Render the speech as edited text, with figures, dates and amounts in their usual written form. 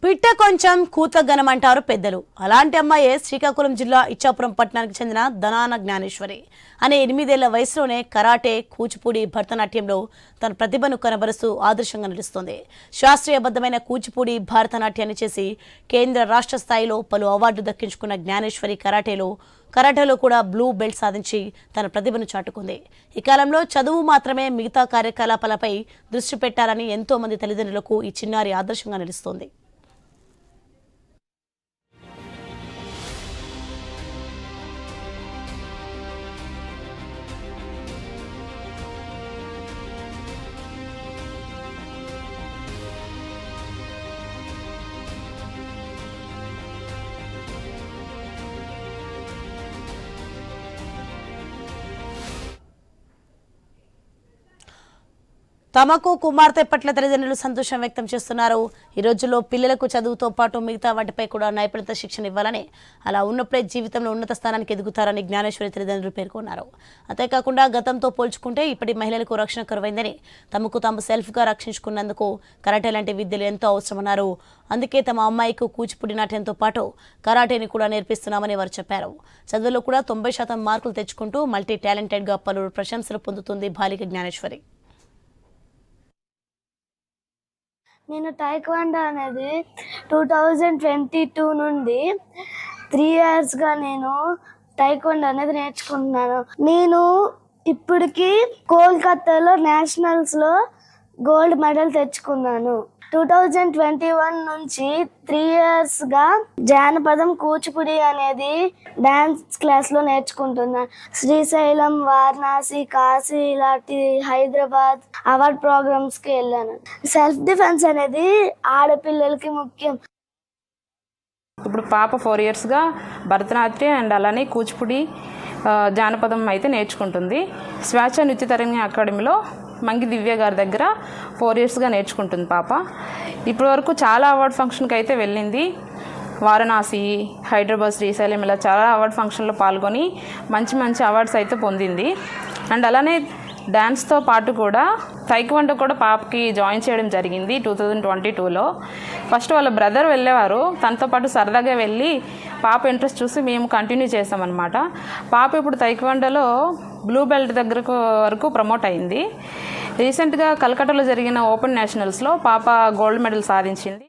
పిట్ట కొంచెం కూత ఘనమంటారు పెద్దలు. అలాంటి అమ్మాయే శ్రీకాకుళం జిల్లా ఇచ్చాపురం పట్టణానికి చెందిన ధనాన జ్ఞానేశ్వరి అనే 8 ఏళ్ల వయసులోనే కరాటే, కూచిపూడి, భరతనాట్యంలో తన ప్రతిభను కనబరుస్తూ ఆదర్శంగా నిలుస్తోంది. శాస్త్రీయబద్ధమైన కూచిపూడి, భరతనాట్యాన్ని చేసి కేంద్ర రాష్ట్ర స్థాయిలో పలు అవార్డులు దక్కించుకున్న జ్ఞానేశ్వరి కరాటేలో కూడా బ్లూ బెల్ట్ సాధించి తన ప్రతిభను చాటుకుంది. ఈ కాలంలో చదువు మాత్రమే మిగతా కార్యకలాపాలపై దృష్టి పెట్టాలని ఎంతో మంది తల్లిదండ్రులకు ఈ చిన్నారి ఆదర్శంగా నిలుస్తోంది. తమకు కుమార్తె పట్ల తల్లిదండ్రులు సంతోషం వ్యక్తం చేస్తున్నారు. ఈ రోజుల్లో పిల్లలకు చదువుతో పాటు మిగతా వాటిపై కూడా నైపుణ్యత శిక్షణ ఇవ్వాలని, అలా ఉన్నప్పుడే జీవితంలో ఉన్నత స్థానానికి ఎదుగుతారని జ్ఞానేశ్వరి తల్లిదండ్రులు పేర్కొన్నారు. అంతేకాకుండా గతంతో పోల్చుకుంటే ఇప్పటి మహిళలకు రక్షణ కరువైందని, తమకు తాము సెల్ఫ్గా రక్షించుకున్నందుకు కరాటే లాంటి విద్యలు ఎంతో అవసరమన్నారు. అందుకే తమ అమ్మాయికి కూచిపూడి నాట్యంతో పాటు కరాటేని కూడా నేర్పిస్తున్నామని వారు చెప్పారు. చదువులో కూడా 90% మార్కులు తెచ్చుకుంటూ మల్టీ టాలెంటెడ్గా పలువురు ప్రశంసలు పొందుతుంది బాలిక జ్ఞానేశ్వరి. నేను టైక్వాండో అనేది 2022 నుండి 3 ఇయర్స్గా నేను టైక్వాండో అనేది నేర్చుకుంటున్నాను. నేను ఇప్పటికి కోల్కతాలో నేషనల్స్లో గోల్డ్ మెడల్ తెచ్చుకున్నాను. 2021 నుంచి 3 ఇయర్స్గా జానపదం కూచిపూడి అనేది డ్యాన్స్ క్లాస్లో నేర్చుకుంటున్నాను. శ్రీశైలం, వారణాసి, కాశీ ఇలాంటి హైదరాబాద్ అవార్డ్ ప్రోగ్రామ్స్కి వెళ్ళాను. సెల్ఫ్ డిఫెన్స్ అనేది ఆడపిల్లలకి ముఖ్యం. ఇప్పుడు పాప 4 ఇయర్స్గా భరతనాట్యం అండ్ అలానే కూచిపూడి జానపదం అయితే నేర్చుకుంటుంది. స్వేచ్ఛ నృత్య తరంగిణి అకాడమీలో మంగి దివ్య గారి దగ్గర 4 ఇయర్స్గా నేర్చుకుంటుంది పాప. ఇప్పటి వరకు చాలా అవార్డ్ ఫంక్షన్కి అయితే వెళ్ళింది. వారణాసి, హైదరాబాద్, శ్రీశైలం ఇలా చాలా అవార్డ్ ఫంక్షన్లో పాల్గొని మంచి అవార్డ్స్ అయితే పొందింది. అండ్ అలానే డ్యాన్స్తో పాటు కూడా టైక్వాండో కూడా పాపకి జాయిన్ చేయడం జరిగింది 2022లో. ఫస్ట్ వాళ్ళ బ్రదర్ వెళ్ళేవారు, తనతో పాటు సరదాగా వెళ్ళి పాప ఇంట్రెస్ట్ చూసి మేము కంటిన్యూ చేసామన్నమాట. పాప ఇప్పుడు టైక్వాండోలో బ్లూ బెల్ట్ వరకు ప్రమోట్ అయింది. రీసెంట్గా కలకట్టాలో జరిగిన ఓపెన్ నేషనల్స్లో పాప గోల్డ్ మెడల్ సాధించింది.